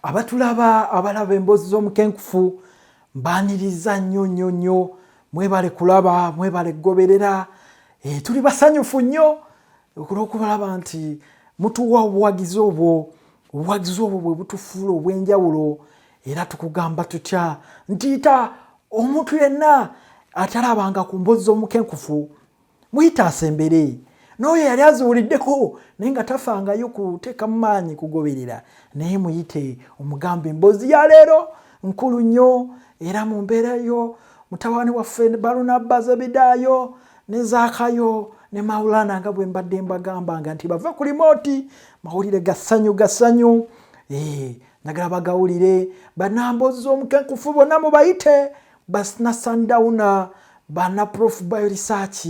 abatulaba abalaba emboozi z'omukenkufu mbaniriza nnyo mwebale kulaba mwebale goberera tuli basanyufu nnyo olw'okubalaba nti mutuwa obuwagizi obwo bwe butufuula obw'enjawulo era tukugamba tutya ntiita omuntu yenna atalabanga ku mboozi z'omukenkufu muyita asembere n'oyo yali aziwuliddeko naye nga tafangayo kuteeka mu maanyi kugoberera naye muyite omugambe emboozi ya leero nkulu nnyo era mu mbeera yo mutawaani waffe Barunabba Zebedaayo ne Zaakayo ne Maulana nga bwe mbadde mbagambanga nti bava ku limooti mawulire gasanyu nagala bagawulire bannamboozi z'omukenkufu bonna mubayite basina Sundowner bana Prof Bioresearch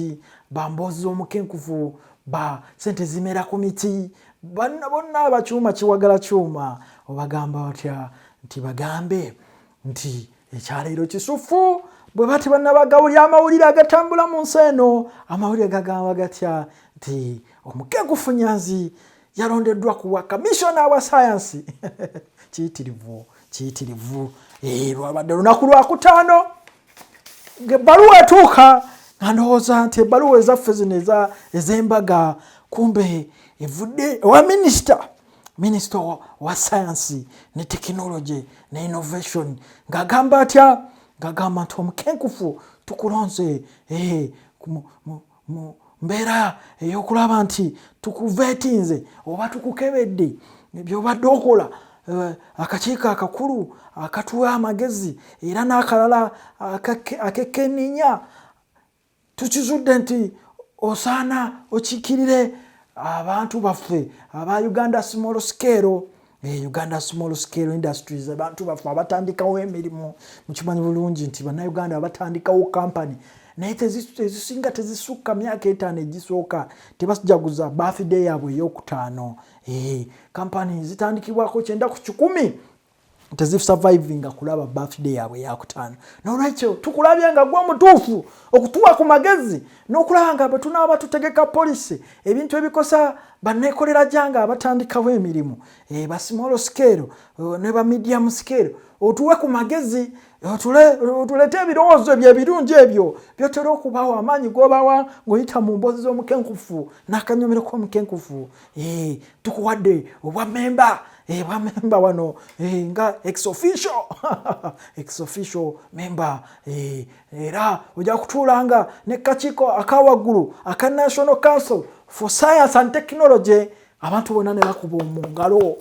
bamboozi z'omukenkufu ba sente zimera ku miti bonna abakyuma kiwagala kyuma obagamba batya nti bagambe nti ekyaleero kisufu bwe bati bannabagawulira amawulire agatambula mu nsi eno amawulire gagamba gatya nti omukenkufu Nyanzi yalondeddwa kuwa kamishona wa sayansi kiyitirivu lwabadde lunaku lwakutaano ng'ebbaluwa etuuka nga ndowooza nti ebbaluwa ezaffe zino ez'embaga kumbe evudde owa minisita wa sayansi ne tekinologi ne innovation ng'agamba atya ng'agamba nti omukenkufu tukulonze mu mbeera ey'okulaba nti tukuveetinze oba tukukebedde by'obadde okola akakiiko akakulu akatuwa amagezi era n'akalala akekeninya tukizudde nti osaana okiikirire abantu baffe aba Uganda Small Scale Uganda Small Scale Industries abantu baffe abatandikawo emirimu mukimanyi bulungi nti bannayuganda abatandikawo kampani naye tezisinga tezisukka myaka 5 egisooka tebajaguza birthday yaabwe ey'okutaano kampani zitandikibwako 9 ku 10 tezisurvivinga kulaba birthday yaabwe eyakutaano n'olwekyo tukulabye nga gwe omutuufu okutuwa ku magezi n'okulaba nga bwe tunaaba tutegeka poliisi ebintu ebikosa banneekolera janga abatandikawo emirimu ba small scale ne ba medium scale otuwe ku magezi otulete ebirowoozo ebyo ebirungi ebyo byotera okubawa amaanyi g'obawa ng'oyita mu mboozi z'omukenkufu n'akanyomero k'omukenkufu tukuwadde obwa memba wano nga ex official member era ojja kutuulanga ne kakiiko akawaggulu aka National Council for Science and Technology abantu bonna ne bakuba mu ngalo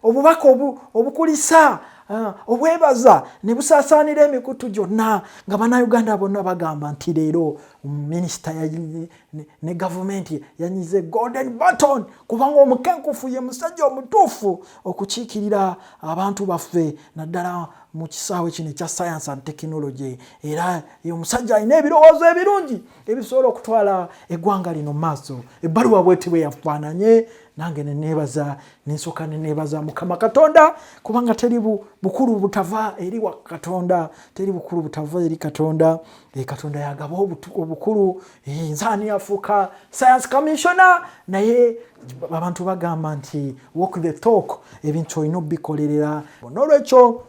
obubaka obukulisa obwebaza ne busaasaanira emikutu gyonna nga bannayuganda bonna bagamba nti leero minisita ne gavumenti yanyize golden button kubanga omukenkufu ye musajja omutuufu okukiikirira abantu baffe naddala mu kisaawe kino ekya science and technology era ye omusajja alina ebirowoozo ebirungi ebisobola okutwala eggwanga lino maaso ebbaluwa bweti bwe yafaananye nange neneebaza nensooka neneebaza Mukama Katonda kubanga teri bukulu butava eri wa Katonda teri bukulu butava eri Katonda Katonda yagaba obukulu nzaani afuuka science commissioner naye abantu bagamba nti walk the talk ebintu olina obikolerera n'olwekyo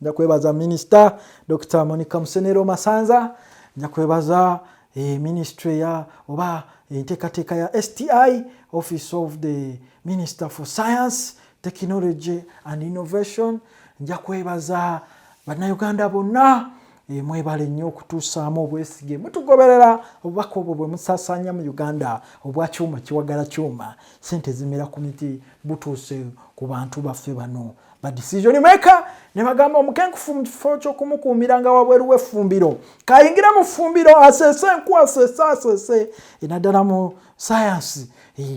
nja kwebaza Minisita Dr. Monica Musenero Masanza nja kwebaza ministry ya oba enteekateeka ya STI Office of the Minister for Science, Technology and Innovation nja kwebaza bannayuganda bonna mwebale nnyo okutuusaamu obwesige mutugoberera obubaka obwo bwe musaasaanya mu Uganda obwa kyuma kiwagala kyuma sente zimera ku miti butuuse ku bantu baffe bano ba decision maker ne bagamba omukenkufu mu kifo ky'okumukuumiranga wabweru w'effumbiro kayingira mu ffumbiro asese enaddala mu science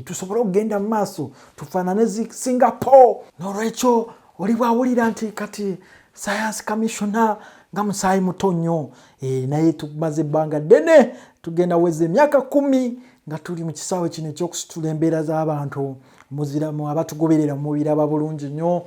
tusobole okugenda mu maaso tufaanane Singapore n'olwekyo oli bwawulira nti kati science commissioner nga musaayi muto nnyo naye tumaze ebbanga ddene tugenda weza emyaka 10 nga tuli mu kisaawe kino ekyokusitula embeera z'abantu muziramu abatugoberera mubiraba bulungi nnyo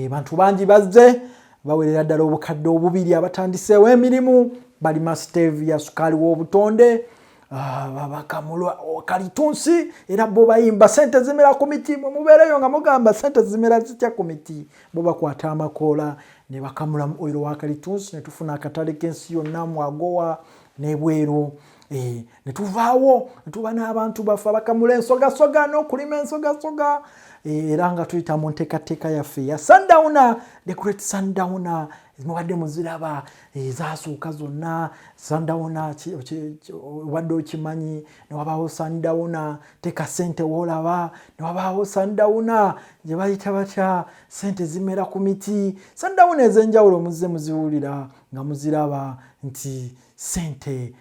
bantu bangi bazze bawerera ddala obukadde obubiri abatandiseewo emirimu bali Stevia sukaali w'obutonde bakamulwa Kalitunsi era bo bayimba sente zimera ku miti mubereyo nga mugamba sente zimera zitya ku miti bo bakwata amakoola ne bakamula oilo wa Kalitunsi ne tufuna akatale k'ensi yonna Mwagowa n'ebweru ne tuvaawo ne tuba n'abantu bafa bakamula ensogasoga n'okulima ensogasoga era nga tuyita mu nteekateeka yaffe ya Sundowner, the great Sundowner mubadde muziraba ezasooka zonna. Sundowner wadde okimanyi ne wabaawo Sundowner teka ssente woolaba, ne wabaawo Sundowner gye bayita batya ssente zimera ku miti. Sundowner ez'enjawulo muzze muziwulira nga muziraba nti ssente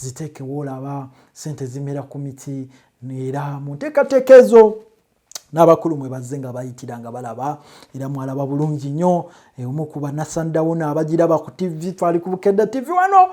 ziteeke woolaba, ssente zimera ku miti. Era mu nteekateeka ezo n'abakulu mwe bazze nga bayitira nga balaba era mwalaba bulungi nnyo. Omu ku banna Sundowner abagiraba ku TV twali ku Bukedde TV wano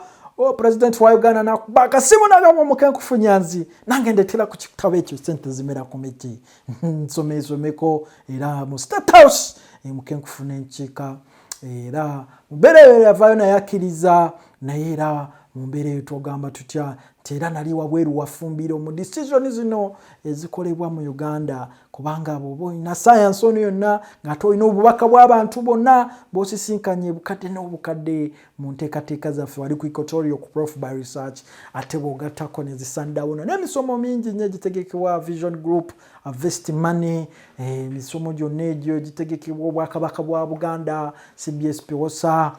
President wa Uganda nakuba akasimu n'agamba Mukenkufu Nyanzi nange ndetera ku kitabo ekyo ssente zimera ku miti nsomeko era mu State House Mukenkufu n'enkiika era mbeera eyo yavaayo naye akkiriza naye era mu mbeera eyo tugamba tutya nti era nali wabweru wafumbiro mu decision zino ezikolebwa mu Uganda kubanga bw'oba olina science ono yonna ng'ate olina obubaka bw'abantu bonna bw'osisinkanye bukadde n'obukadde mu nteekateeka zaffe wali ku Equatorial ku Prof by Research ate bw'ogattako ne zisandawuno n'emisomo mingi nnyo egitegekebwa Vision Group Vest Money emisomo gyonna egyo egitegekebwa Obwakabaka bwa Buganda CBS Piwosa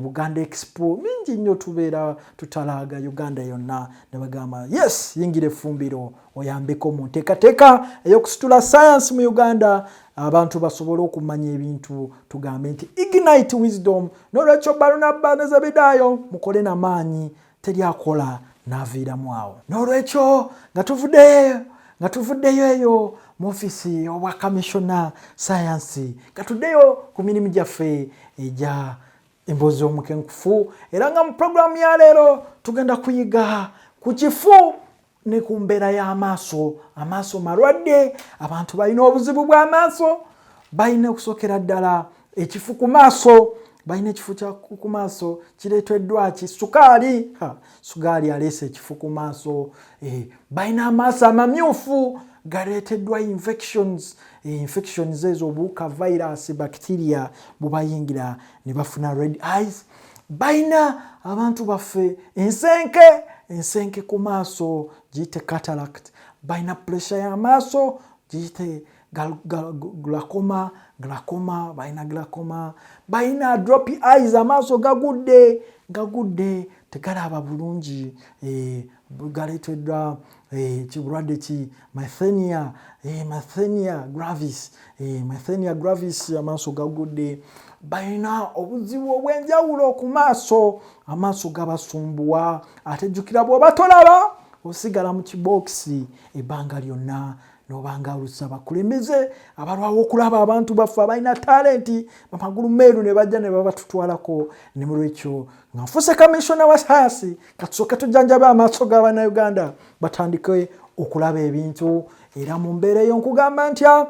Buganda Expo mingi nnyo tubeera tutalaaga Uganda yonna ne bagamba yes yingira effumbiro oyambeko mu nteekateeka ey'okusitula science mu Uganda abantu basobole okumanya ebintu tugambe nti ignite wisdom n'olwekyo Barnaba ne Zebedayo mukole n'amaanyi teryakola n'aviiramu awo n'olwekyo nga tuvuddeyo eyo mu ofisi obwa Commissioner Science nga tuddeyo ku mirimu gyaffe egya emboozi Omukenkufu era nga mu programu ya leero tugenda kuyiga ku kifu ne ku mbeera y'amaaso. Amaaso malwadde, abantu balina obuzibu bw'amaaso, balina okusookera ddala ekifu ku maaso, balina ekifu ku maaso kireeteddwa ki sukaali. Sukaali aleese ekifu ku maaso. Balina amaaso amamyufu galeeteddwa infections ezo obuwuka virus bacteria bubayingira ne bafuna red eyes. Balina abantu baffe ensenke ku maaso giyite cataract. Balina pressure y'amaaso giyite glaucoma, balina glaucoma. Balina droppy eyes, amaaso gagudde tegalaba bulungi, galeeteddwa kirwadde ki Myasthenia gravis, amaaso gagudde. Balina obuzibu obw'enjawulo ku maaso, amaaso gabasumbuwa. Ate jjukira bw'oba tolaba osigala mu kibookisi ebbanga lyonna n'obanga olusa bakulembeze abalwawo okulaba abantu baffe abalina talenti bamagulu meeru ne bajja ne babatutwalako. Ne mulwekyo nga nfuuse Commissioner wa Science katusooke tujjanjabe amaaso g'Abannayuganda batandike okulaba ebintu. Era mu mbeera eyo nkugamba ntya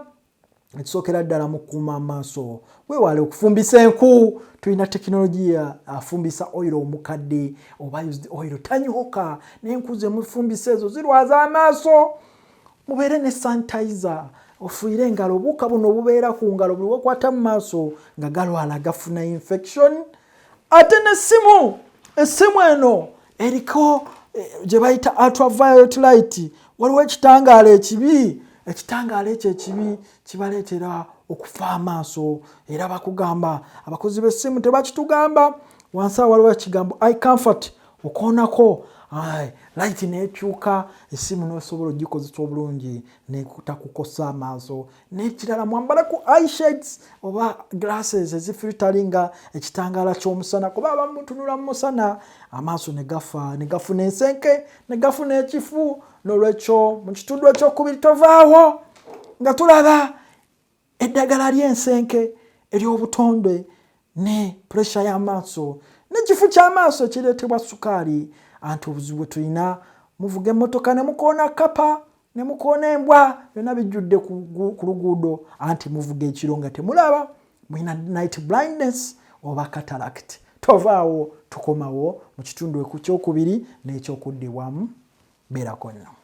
ekisookera ddala mu kukuuma amaaso weewale okufumbisa enku. Tulina tekinologiya afumbisa oil omukadde oba used oil tanyooka n'enku ze mufumbisa ezo zirwaza amaaso. Mubeere ne sanitizer ofuire engalo obuwuka buno obubeera ku ngalo buli wekwata mu maaso nga galwala gafuna infection. Ate essimu eno eriko gye bayita ultraviolet light. Waliwo ekitangaala ekibi, ekitangaala ekyo ekibi kibaleetera okufa amaaso. Era bakugamba abakozi b'essimu tebakitugamba wansi awo waliwo ekigambo eye comfort okoonako light n'ekyuka essimu n'osobola ogikozesa obulungi n'etakukosa amaaso. N'ekirala mwambaleku eye shades oba glasses ezifilteringa ekitangaala ky'omusana kuba abamu mutunula mu musana amaaso ne gafuna ensenke ne gafuna ekifu. N'olwekyo mu kitundu ekyokubiri tovaawo nga tulaba eddagala ly'ensenke ery'obutonde ne pressure y'amaaso n'ekifu ky'amaaso kireetebwa sukaali. Anti obuzibu bwe tulina muvuga emmotoka ne mukoona kapa ne mukoona embwa byonna bijjudde ku luguudo anti muvuga ekiro nga temulaba mulina night blindness oba cataract. Tovaawo tukomawo mu kitundu kyokubiri n'ekyokuddibwamu beerako nnyo.